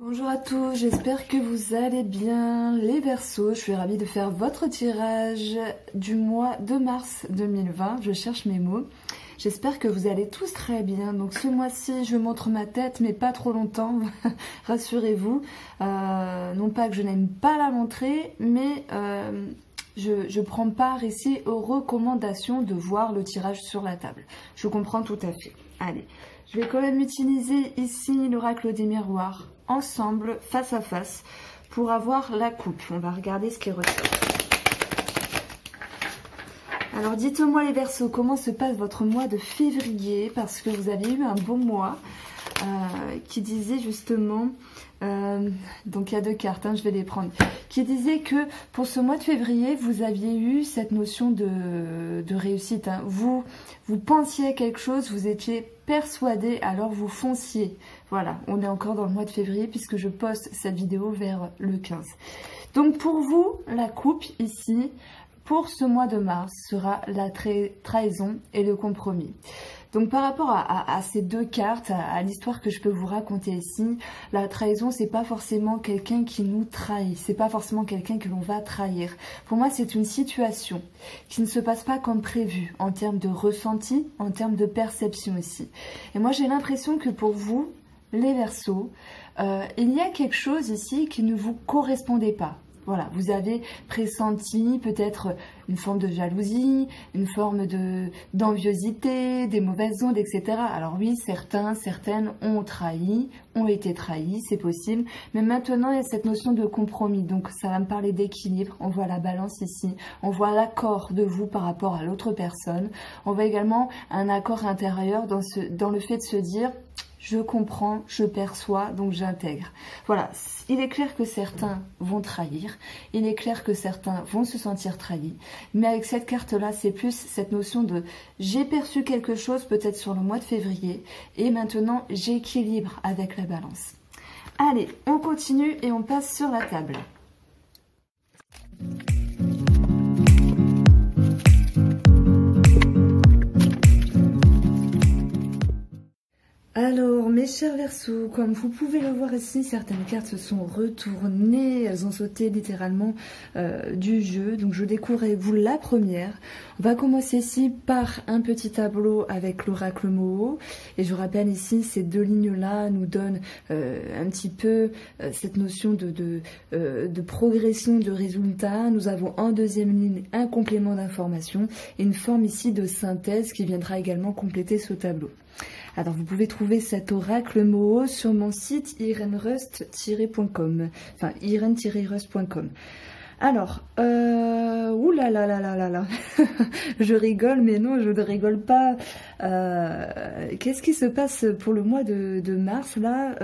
Bonjour à tous, j'espère que vous allez bien les Verseaux. Je suis ravie de faire votre tirage du mois de mars 2020. Je cherche mes mots. J'espère que vous allez tous très bien. Donc ce mois-ci, je montre ma tête, mais pas trop longtemps, rassurez-vous. Non pas que je n'aime pas la montrer, mais je prends part ici aux recommandations de voir le tirage sur la table. Je comprends tout à fait. Allez, je vais quand même utiliser ici l'oracle des miroirs ensemble, face à face, pour avoir la coupe. On va regarder ce qui ressort. Alors dites-moi les Verseaux, comment se passe votre mois de février? Parce que vous avez eu un beau mois qui disait justement, donc il y a deux cartes, je vais les prendre, qui disait que pour ce mois de février, vous aviez eu cette notion de réussite. Vous pensiez à quelque chose, vous étiez persuadé, alors vous fonciez. Voilà, on est encore dans le mois de février puisque je poste cette vidéo vers le 15. Donc pour vous, la coupe ici, pour ce mois de mars, sera la trahison et le compromis. Donc par rapport à ces deux cartes, à l'histoire que je peux vous raconter ici, la trahison, c'est pas forcément quelqu'un qui nous trahit, c'est pas forcément quelqu'un que l'on va trahir. Pour moi, c'est une situation qui ne se passe pas comme prévu, en termes de ressenti, en termes de perception aussi. Et moi, j'ai l'impression que pour vous, les Verseaux, il y a quelque chose ici qui ne vous correspondait pas. Voilà, vous avez pressenti peut-être une forme de jalousie, une forme d'enviosité, des mauvaises ondes, etc. Alors oui, certaines ont trahi, ont été trahis, c'est possible. Mais maintenant, il y a cette notion de compromis. Donc ça va me parler d'équilibre. On voit la balance ici. On voit l'accord de vous par rapport à l'autre personne. On voit également un accord intérieur dans le fait de se dire... Je comprends, je perçois, donc j'intègre. Voilà, il est clair que certains vont trahir, il est clair que certains vont se sentir trahis, mais avec cette carte-là, c'est plus cette notion de j'ai perçu quelque chose peut-être sur le mois de février, et maintenant j'équilibre avec la balance. Allez, on continue et on passe sur la table. Alors, mes chers Verseaux, comme vous pouvez le voir ici, certaines cartes se sont retournées, elles ont sauté littéralement du jeu. Donc, je découvre avec vous la première. On va commencer ici par un petit tableau avec l'oracle Moho. Et je rappelle ici, ces deux lignes-là nous donnent un petit peu cette notion de progression de résultats. Nous avons en deuxième ligne un complément d'information et une forme ici de synthèse qui viendra également compléter ce tableau. Alors, vous pouvez trouver cet oracle Moho sur mon site irenrust.com, enfin iren-rust.com. Alors, oulala, je rigole, mais non, je ne rigole pas. Qu'est-ce qui se passe pour le mois de mars, là?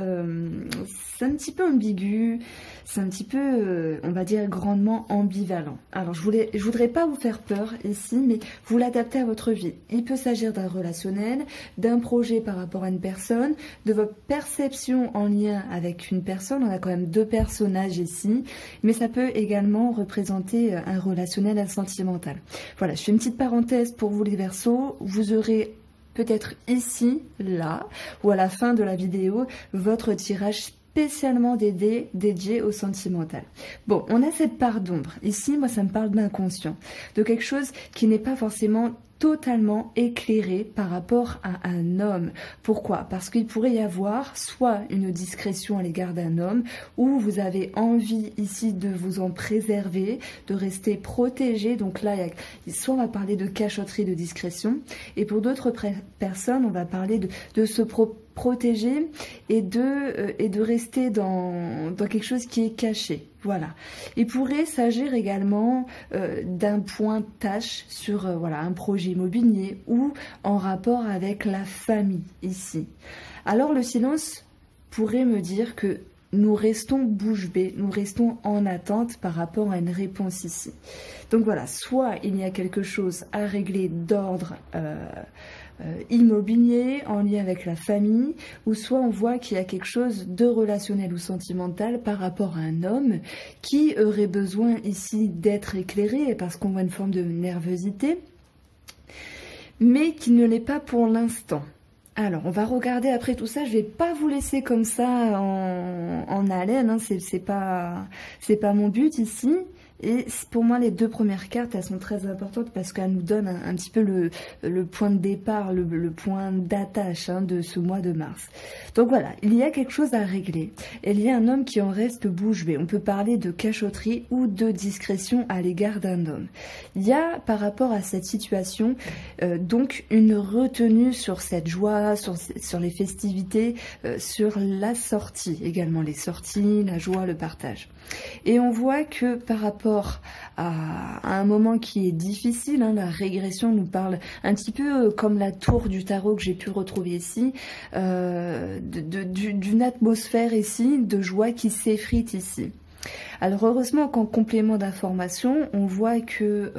C'est un petit peu ambigu, c'est un petit peu, on va dire, grandement ambivalent. Alors, je voudrais pas vous faire peur ici, mais vous l'adaptez à votre vie. Il peut s'agir d'un relationnel, d'un projet par rapport à une personne, de votre perception en lien avec une personne. On a quand même deux personnages ici, mais ça peut également représenter un relationnel, un sentimental. Voilà, je fais une petite parenthèse pour vous les Verseaux. Vous aurez peut-être ici, là, ou à la fin de la vidéo, votre tirage spécialement dédié au sentimental. Bon, on a cette part d'ombre. Ici, moi, ça me parle d'inconscient, de quelque chose qui n'est pas forcément totalement éclairé par rapport à un homme. Pourquoi? Parce qu'il pourrait y avoir soit une discrétion à l'égard d'un homme, ou vous avez envie ici de vous en préserver, de rester protégé. Donc là, soit on va parler de cachotterie, de discrétion, et pour d'autres personnes, on va parler de se protéger et de rester dans quelque chose qui est caché. Voilà. Il pourrait s'agir également d'un point tâche sur voilà, un projet immobilier ou en rapport avec la famille ici. Alors le silence pourrait me dire que nous restons bouche bée, nous restons en attente par rapport à une réponse ici. Donc voilà, soit il y a quelque chose à régler d'ordre immobilier en lien avec la famille, ou soit on voit qu'il y a quelque chose de relationnel ou sentimental par rapport à un homme qui aurait besoin ici d'être éclairé parce qu'on voit une forme de nervosité, mais qui ne l'est pas pour l'instant. Alors, on va regarder après tout ça. Je vais pas vous laisser comme ça en haleine, hein. C'est pas mon but ici. Et pour moi, les deux premières cartes, elles sont très importantes parce qu'elles nous donnent un petit peu le point de départ, le point d'attache, hein, de ce mois de mars. Donc voilà, il y a quelque chose à régler. Il y a un homme qui en reste bouche bée. On peut parler de cachotterie ou de discrétion à l'égard d'un homme. Il y a, par rapport à cette situation, donc une retenue sur cette joie, sur les festivités, sur la sortie également, les sorties, la joie, le partage. Et on voit que par rapport à un moment qui est difficile, hein, la régression nous parle un petit peu comme la tour du tarot que j'ai pu retrouver ici, d'une atmosphère ici, de joie qui s'effrite ici. Alors heureusement qu'en complément d'information, on voit que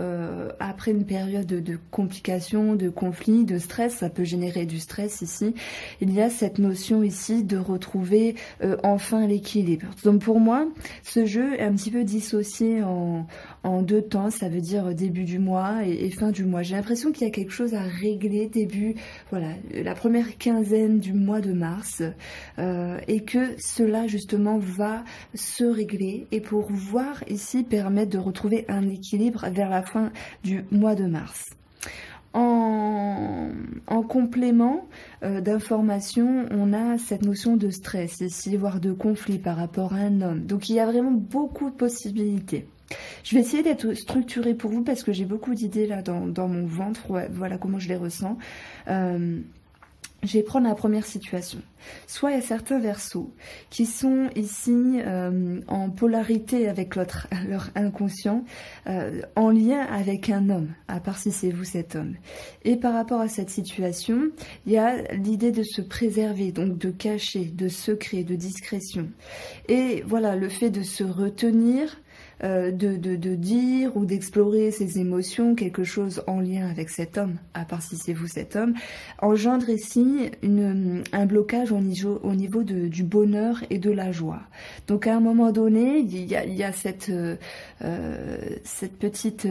après une période de complications, de conflits, de stress, ça peut générer du stress ici, il y a cette notion ici de retrouver enfin l'équilibre. Donc pour moi, ce jeu est un petit peu dissocié en deux temps, ça veut dire début du mois et fin du mois. J'ai l'impression qu'il y a quelque chose à régler début, voilà, la première quinzaine du mois de mars, et que cela justement va se régler et pouvoir ici permettre de retrouver un équilibre vers la fin du mois de mars. En complément d'information, on a cette notion de stress ici, voire de conflit par rapport à un homme. Donc il y a vraiment beaucoup de possibilités. Je vais essayer d'être structurée pour vous parce que j'ai beaucoup d'idées là dans mon ventre. Ouais, voilà comment je les ressens. Je vais prendre la première situation. Soit il y a certains versos qui sont ici en polarité avec leur inconscient, en lien avec un homme, à part si c'est vous cet homme. Et par rapport à cette situation, il y a l'idée de se préserver, donc de cacher, de secret, de discrétion. Et voilà, le fait de se retenir, de dire ou d'explorer ses émotions, quelque chose en lien avec cet homme, à part si c'est vous cet homme, engendre ici un blocage au niveau du bonheur et de la joie. Donc à un moment donné, il y a cette petite,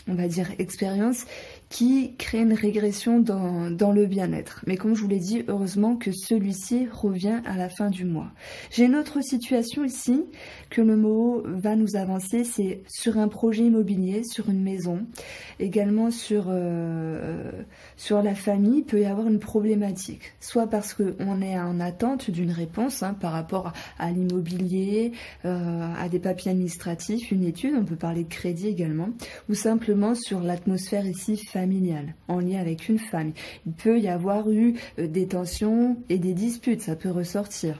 on va dire, expérience qui crée une régression dans le bien-être. Mais comme je vous l'ai dit, heureusement que celui-ci revient à la fin du mois. J'ai une autre situation ici que le mot va nous avancer, c'est sur un projet immobilier, sur une maison, également sur la famille, il peut y avoir une problématique, soit parce qu'on est en attente d'une réponse, hein, par rapport à l'immobilier, à des papiers administratifs, une étude, on peut parler de crédit également, ou simplement sur l'atmosphère ici familiale, en lien avec une famille. Il peut y avoir eu des tensions et des disputes, ça peut ressortir.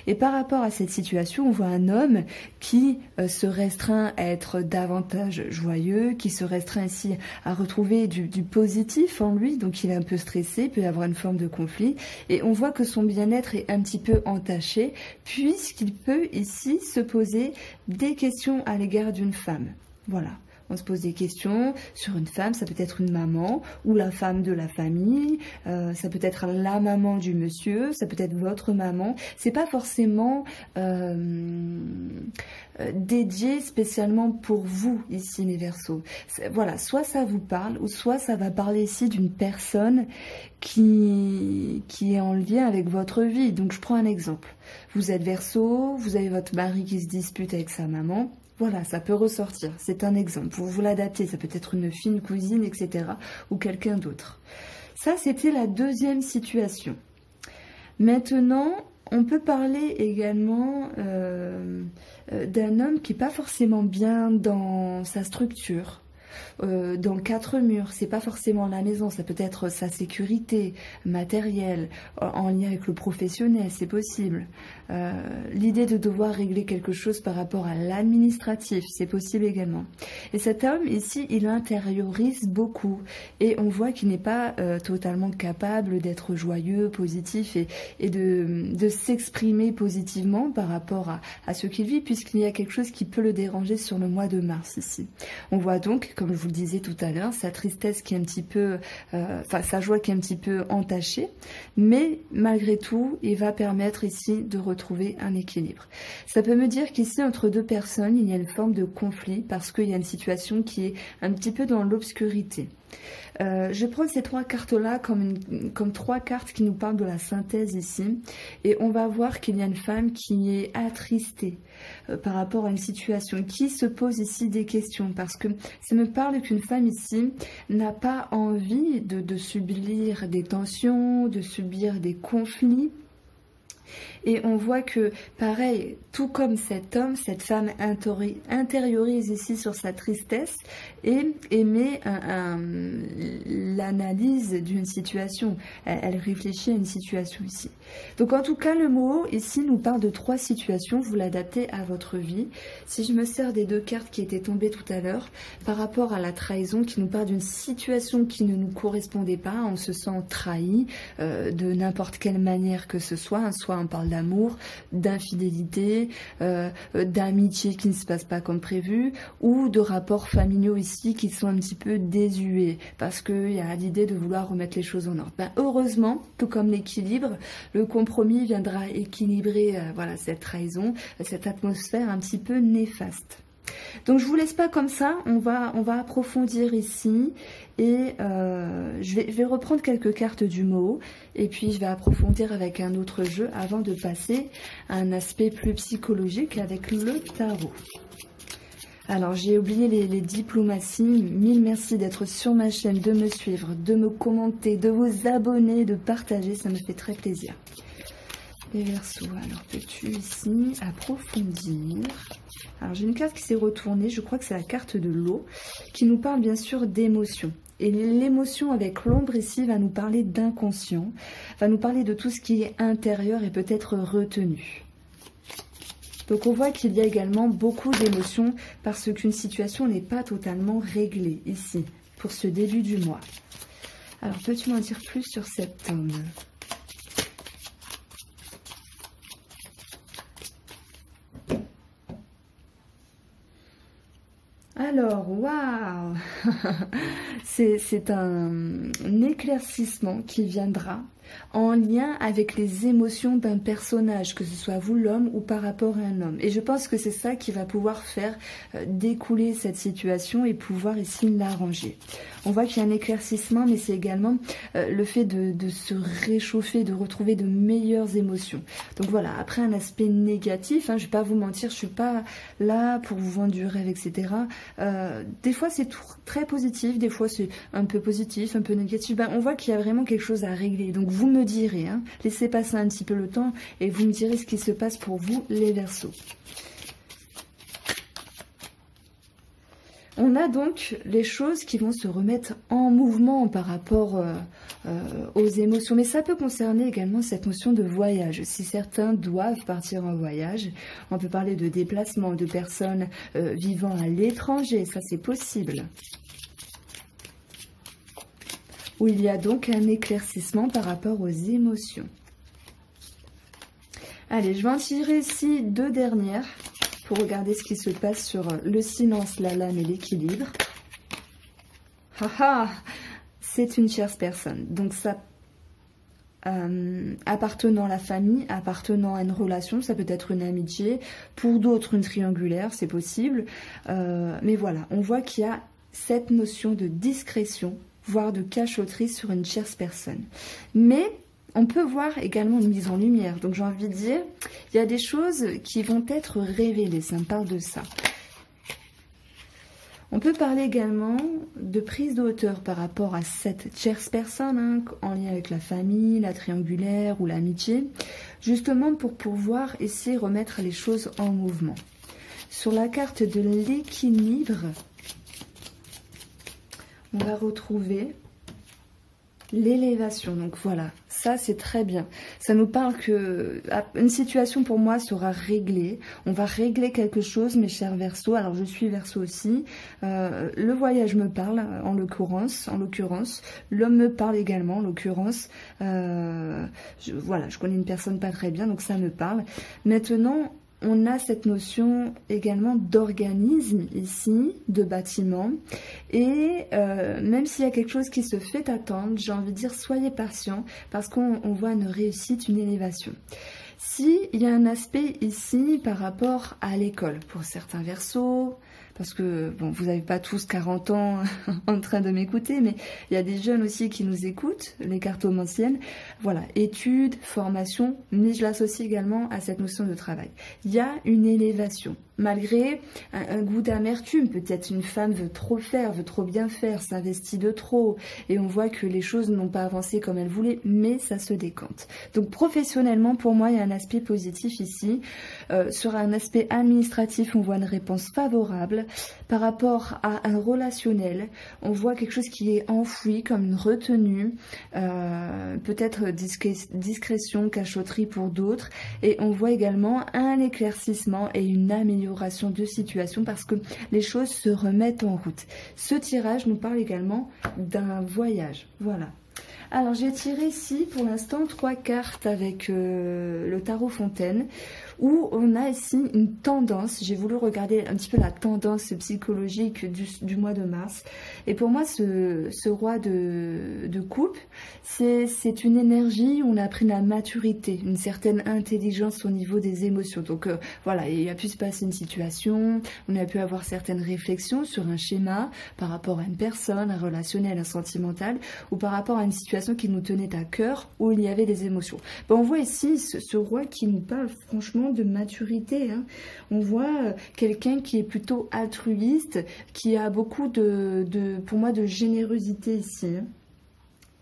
Et par rapport à cette situation, on voit un homme qui se restreint à être davantage joyeux, qui se restreint ici à retrouver du positif en lui, donc il est un peu stressé, il peut y avoir une forme de conflit, et on voit que son bien-être est un petit peu entaché, puisqu'il peut ici se poser des questions à l'égard d'une femme. Voilà. On se pose des questions sur une femme, ça peut être une maman ou la femme de la famille, ça peut être la maman du monsieur, ça peut être votre maman. C'est pas forcément dédié spécialement pour vous ici les Verseaux. Voilà, soit ça vous parle ou soit ça va parler ici d'une personne qui est en lien avec votre vie. Donc je prends un exemple. Vous êtes Verseau, vous avez votre mari qui se dispute avec sa maman. Voilà, ça peut ressortir. C'est un exemple. Pour vous l'adapter, ça peut être une fine cousine, etc. ou quelqu'un d'autre. Ça, c'était la deuxième situation. Maintenant, on peut parler également d'un homme qui n'est pas forcément bien dans sa structure. Dans quatre murs, c'est pas forcément la maison, ça peut être sa sécurité matérielle, en lien avec le professionnel, c'est possible. L'idée de devoir régler quelque chose par rapport à l'administratif, c'est possible également. Et cet homme ici, il intériorise beaucoup et on voit qu'il n'est pas totalement capable d'être joyeux, positif et de s'exprimer positivement par rapport à ce qu'il vit, puisqu'il y a quelque chose qui peut le déranger sur le mois de mars ici. On voit donc, comme je vous le disais tout à l'heure, sa tristesse qui est un petit peu, sa joie qui est un petit peu entachée, mais malgré tout, il va permettre ici de retrouver un équilibre. Ça peut me dire qu'ici, entre deux personnes, il y a une forme de conflit parce qu'il y a une situation qui est un petit peu dans l'obscurité. Je prends ces trois cartes-là comme trois cartes qui nous parlent de la synthèse ici. Et on va voir qu'il y a une femme qui est attristée par rapport à une situation, qui se pose ici des questions. Parce que ça me parle qu'une femme ici n'a pas envie de subir des tensions, de subir des conflits. Et on voit que, pareil, tout comme cet homme, cette femme intériorise ici sur sa tristesse et émet l'analyse d'une situation. Elle réfléchit à une situation ici. Donc en tout cas, le mot ici nous parle de trois situations. Vous l'adaptez à votre vie. Si je me sers des deux cartes qui étaient tombées tout à l'heure, par rapport à la trahison, qui nous parle d'une situation qui ne nous correspondait pas, on se sent trahi de n'importe quelle manière que ce soit. Soit on parle d'amour, d'infidélité, d'amitié qui ne se passe pas comme prévu, ou de rapports familiaux ici qui sont un petit peu désuets, parce qu'il y a l'idée de vouloir remettre les choses en ordre. Heureusement, tout comme l'équilibre, le compromis viendra équilibrer voilà, cette trahison, cette atmosphère un petit peu néfaste. Donc je vous laisse pas comme ça, on va approfondir ici et je vais reprendre quelques cartes du mot et puis je vais approfondir avec un autre jeu avant de passer à un aspect plus psychologique avec le tarot. Alors j'ai oublié les diplomaties, mille merci d'être sur ma chaîne, de me suivre, de me commenter, de vous abonner, de partager, ça me fait très plaisir. Les Verseaux, alors peux-tu ici approfondir? Alors j'ai une carte qui s'est retournée, je crois que c'est la carte de l'eau, qui nous parle bien sûr d'émotion. Et l'émotion avec l'ombre ici va nous parler d'inconscient, va nous parler de tout ce qui est intérieur et peut-être retenu. Donc on voit qu'il y a également beaucoup d'émotions parce qu'une situation n'est pas totalement réglée ici, pour ce début du mois. Alors peux-tu m'en dire plus sur cet homme ? Alors, waouh, c'est un éclaircissement qui viendra en lien avec les émotions d'un personnage, que ce soit vous l'homme ou par rapport à un homme. Et je pense que c'est ça qui va pouvoir faire découler cette situation et pouvoir ici l'arranger. On voit qu'il y a un éclaircissement, mais c'est également le fait de se réchauffer, de retrouver de meilleures émotions. Donc voilà, après un aspect négatif, hein, je ne vais pas vous mentir, je ne suis pas là pour vous vendre du rêve, etc. Des fois c'est très positif, des fois c'est un peu positif, un peu négatif. On voit qu'il y a vraiment quelque chose à régler. Donc vous me direz, hein, laissez passer un petit peu le temps et vous me direz ce qui se passe pour vous, les Verseaux. On a donc les choses qui vont se remettre en mouvement par rapport aux émotions. Mais ça peut concerner également cette notion de voyage. Si certains doivent partir en voyage, on peut parler de déplacement, de personnes vivant à l'étranger. Ça, c'est possible. Où il y a donc un éclaircissement par rapport aux émotions. Allez, je vais en tirer ici deux dernières pour regarder ce qui se passe sur le silence, la lame et l'équilibre. Haha, c'est une tierce personne. Donc ça, appartenant à la famille, appartenant à une relation, ça peut être une amitié. Pour d'autres, une triangulaire, c'est possible. Mais voilà, on voit qu'il y a cette notion de discrétion, voire de cachotterie sur une tierce personne. Mais on peut voir également une mise en lumière. Donc j'ai envie de dire, il y a des choses qui vont être révélées. Ça me parle de ça. On peut parler également de prise de hauteur par rapport à cette tierce personne, hein, en lien avec la famille, la triangulaire ou l'amitié, justement pour pouvoir essayer de remettre les choses en mouvement. Sur la carte de l'équilibre, on va retrouver l'élévation. Donc voilà, ça c'est très bien. Ça nous parle que une situation pour moi sera réglée. On va régler quelque chose, mes chers Verseaux. Alors je suis Verseau aussi. Le voyage me parle, en l'occurrence. L'homme me parle également, en l'occurrence. Voilà, je connais une personne pas très bien, donc ça me parle. Maintenant, on a cette notion également d'organisme ici, de bâtiment. Et même s'il y a quelque chose qui se fait attendre, j'ai envie de dire soyez patient parce qu'on voit une réussite, une élévation. Si il y a un aspect ici par rapport à l'école, pour certains Verseaux, parce que bon, vous n'avez pas tous 40 ans en train de m'écouter, mais il y a des jeunes aussi qui nous écoutent, les cartomanciennes. Voilà, études, formation, mais je l'associe également à cette notion de travail. Il y a une élévation. Malgré un goût d'amertume, peut-être une femme veut trop faire, veut trop bien faire, s'investit de trop, et on voit que les choses n'ont pas avancé comme elle voulait, mais ça se décante. Donc professionnellement, pour moi, il y a un aspect positif ici. Sur un aspect administratif, on voit une réponse favorable. Par rapport à un relationnel, on voit quelque chose qui est enfoui, comme une retenue, peut-être discrétion, cachotterie pour d'autres, et on voit également un éclaircissement et une amélioration de situation parce que les choses se remettent en route. Ce tirage nous parle également d'un voyage. Voilà. Alors j'ai tiré ici pour l'instant 3 cartes avec le tarot Fontaine où on a ici une tendance. J'ai voulu regarder un petit peu la tendance psychologique du mois de mars. Et pour moi, ce roi de coupe, c'est une énergie où on a pris la maturité, une certaine intelligence au niveau des émotions. Donc voilà, il a pu se passer une situation, on a pu avoir certaines réflexions sur un schéma par rapport à une personne, un relationnel, un sentimental, ou par rapport à une situation qui nous tenait à cœur, où il y avait des émotions. Ben, on voit ici ce roi qui nous parle franchement de maturité. Hein. On voit quelqu'un qui est plutôt altruiste, qui a beaucoup pour moi, de générosité ici. Hein.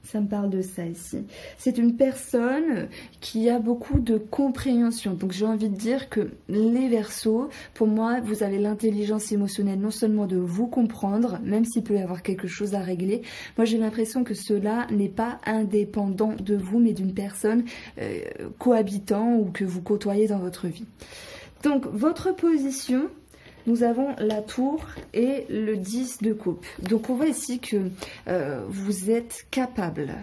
Ça me parle de ça ici. C'est une personne qui a beaucoup de compréhension. Donc j'ai envie de dire que les Verseaux, pour moi, vous avez l'intelligence émotionnelle non seulement de vous comprendre, même s'il peut y avoir quelque chose à régler. Moi j'ai l'impression que cela n'est pas indépendant de vous, mais d'une personne cohabitant ou que vous côtoyez dans votre vie. Donc votre position... Nous avons la tour et le 10 de coupe. Donc on voit ici que vous êtes capable.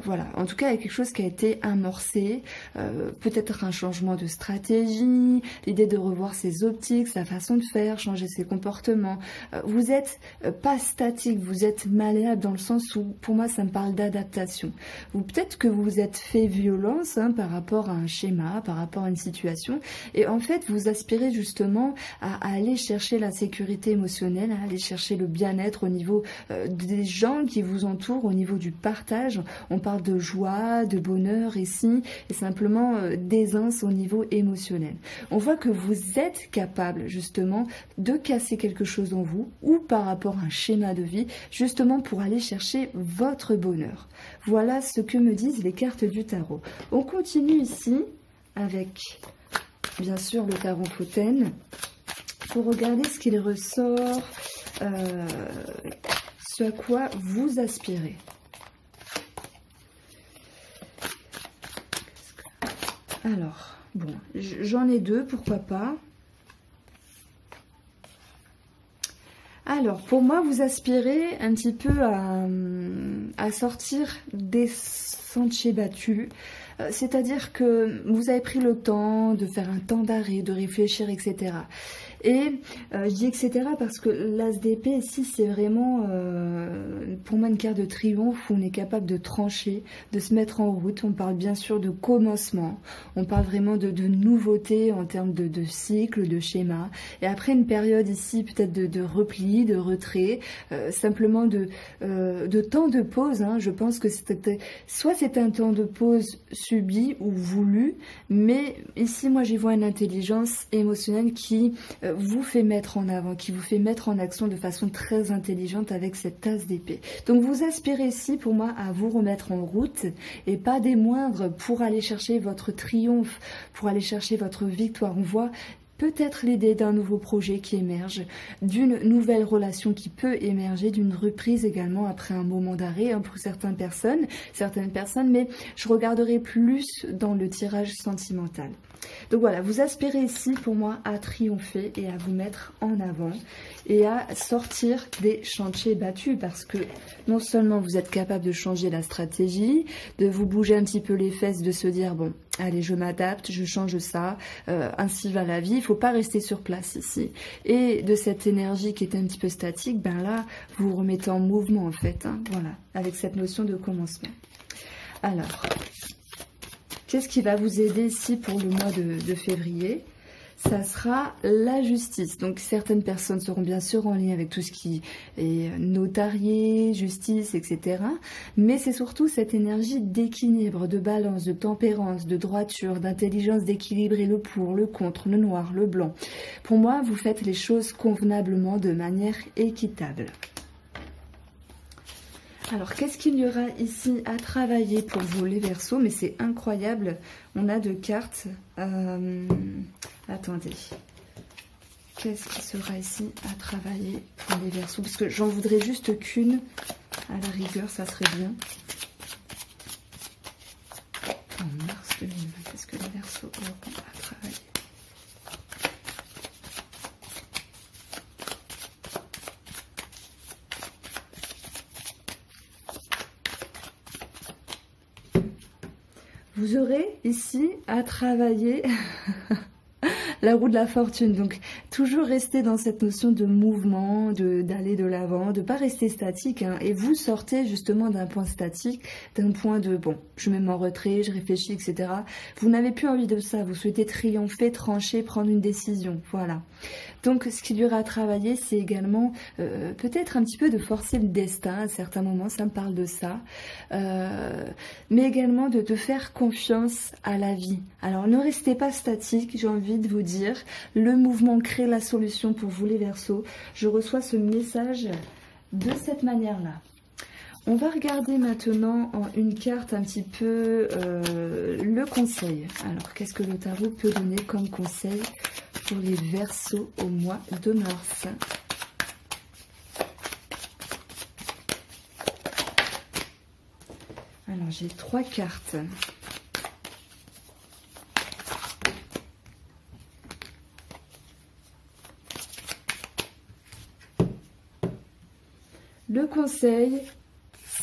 Voilà, en tout cas il y a quelque chose qui a été amorcé. Peut-être un changement de stratégie, l'idée de revoir ses optiques, sa façon de faire, changer ses comportements. Vous n'êtes pas statique, vous êtes malléable dans le sens où pour moi ça me parle d'adaptation. Ou peut-être que vous vous êtes fait violence par rapport à un schéma, par rapport à une situation. Et en fait vous aspirez justement à aller chercher la sécurité émotionnelle, à aller chercher le bien-être au niveau des gens qui vous entourent, au niveau du partage. On parle de joie, de bonheur ici, et simplement d'aisance au niveau émotionnel. On voit que vous êtes capable justement de casser quelque chose en vous ou par rapport à un schéma de vie, justement pour aller chercher votre bonheur. Voilà ce que me disent les cartes du tarot. On continue ici avec, bien sûr, le tarot Fontaine. Pour regarder ce qu'il ressort, ce à quoi vous aspirez. Alors, bon, j'en ai 2, pourquoi pas. Alors, pour moi, vous aspirez un petit peu à sortir des sentiers battus. C'est-à-dire que vous avez pris le temps de faire un temps d'arrêt, de réfléchir, etc. Et je dis etc. parce que l'as d'épée ici, c'est vraiment pour moi une carte de triomphe où on est capable de trancher, de se mettre en route. On parle bien sûr de commencement, on parle vraiment de nouveautés en termes de cycle, de schéma. Et après une période ici peut-être de repli, de retrait, simplement de temps de pause. Hein. Je pense que soit c'est un temps de pause subi ou voulu, mais ici moi j'y vois une intelligence émotionnelle qui vous fait mettre en avant, qui vous fait mettre en action de façon très intelligente avec cette tasse d'épée. Donc vous aspirez ici pour moi à vous remettre en route et pas des moindres pour aller chercher votre triomphe, pour aller chercher votre victoire. On voit peut-être l'idée d'un nouveau projet qui émerge, d'une nouvelle relation qui peut émerger, d'une reprise également après un moment d'arrêt pour certaines personnes, mais je regarderai plus dans le tirage sentimental. Donc voilà, vous aspirez ici pour moi à triompher et à vous mettre en avant et à sortir des chantiers battus parce que non seulement vous êtes capable de changer la stratégie, de vous bouger un petit peu les fesses, de se dire bon, allez je m'adapte, je change ça, ainsi va la vie, il ne faut pas rester sur place ici. Et de cette énergie qui est un petit peu statique, ben là vous vous remettez en mouvement en fait, hein, voilà, avec cette notion de commencement. Alors... qu'est-ce qui va vous aider ici pour le mois de février? ça sera la justice. Donc certaines personnes seront bien sûr en lien avec tout ce qui est notarié, justice, etc. Mais c'est surtout cette énergie d'équilibre, de balance, de tempérance, de droiture, d'intelligence, d'équilibrer le pour, le contre, le noir, le blanc. Pour moi, vous faites les choses convenablement de manière équitable. Alors, qu'est-ce qu'il y aura ici à travailler pour vous, les Verseaux? Mais c'est incroyable, on a 2 cartes. Attendez. Qu'est-ce qui sera ici à travailler pour les Verseaux? Parce que j'en voudrais juste qu'une. À la rigueur, ça serait bien. En mars 2020, qu'est-ce que les Verseaux auront à travailler? Vous aurez ici à travailler la roue de la fortune. Donc, toujours rester dans cette notion de mouvement, d'aller de l'avant, de ne pas rester statique. Hein. Et vous sortez justement d'un point statique, d'un point de, bon, je me mets en retrait, je réfléchis, etc. Vous n'avez plus envie de ça. Vous souhaitez triompher, trancher, prendre une décision. Voilà. Donc, ce qu'il y aura à travailler, c'est également peut-être un petit peu de forcer le destin à certains moments. Ça me parle de ça. Mais également de faire confiance à la vie. Alors, ne restez pas statique, j'ai envie de vous dire. Le mouvement crée la solution pour vous, les Verseaux. Je reçois ce message de cette manière-là. On va regarder maintenant en une carte un petit peu le conseil. Alors, qu'est-ce que le tarot peut donner comme conseil pour les Verseaux au mois de mars? Alors, j'ai 3 cartes. Le conseil,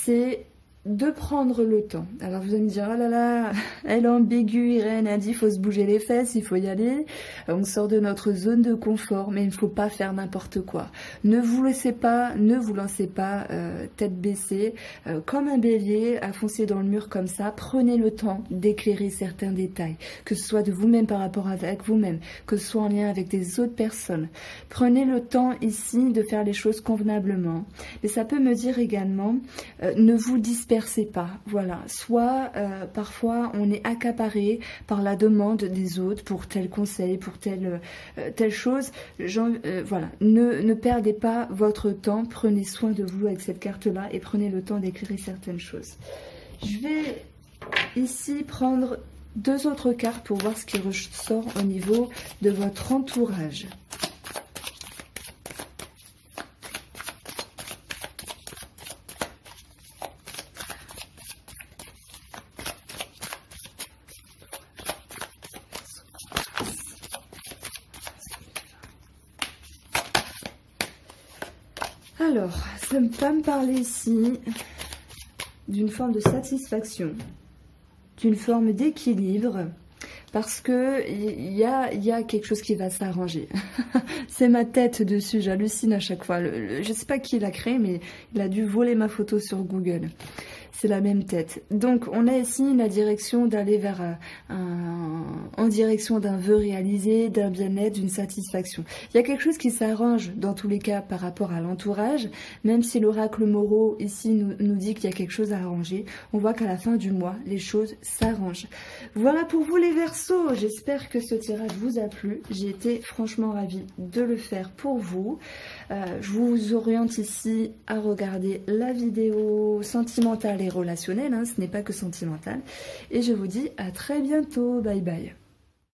c'est de prendre le temps. Alors vous allez me dire, oh là là, elle est ambiguë, Irène a dit, il faut se bouger les fesses, il faut y aller. On sort de notre zone de confort, mais il ne faut pas faire n'importe quoi. Ne vous lancez pas tête baissée, comme un bélier, à foncer dans le mur comme ça. Prenez le temps d'éclairer certains détails, que ce soit de vous-même par rapport avec vous-même, que ce soit en lien avec des autres personnes. Prenez le temps ici de faire les choses convenablement. Mais ça peut me dire également, ne vous dispersez pas, voilà, soit parfois on est accaparé par la demande des autres pour tel conseil, pour telle chose, voilà, ne perdez pas votre temps, prenez soin de vous avec cette carte-là et prenez le temps d'éclairer certaines choses. Je vais ici prendre 2 autres cartes pour voir ce qui ressort au niveau de votre entourage. Alors, ça va me parler ici d'une forme de satisfaction, d'une forme d'équilibre, parce que il y a quelque chose qui va s'arranger. C'est ma tête dessus, j'hallucine à chaque fois. Je ne sais pas qui l'a créé, mais il a dû voler ma photo sur Google. C'est la même tête. Donc, on a ici la direction d'aller vers en direction d'un vœu réalisé, d'un bien-être, d'une satisfaction. Il y a quelque chose qui s'arrange dans tous les cas par rapport à l'entourage, même si l'oracle Moreau ici nous dit qu'il y a quelque chose à arranger. On voit qu'à la fin du mois, les choses s'arrangent. Voilà pour vous les Verseaux. J'espère que ce tirage vous a plu. J'ai été franchement ravie de le faire pour vous. Je vous oriente ici à regarder la vidéo sentimentale et relationnelle, hein, ce n'est pas que sentimental. Et je vous dis à très bientôt. Bye bye.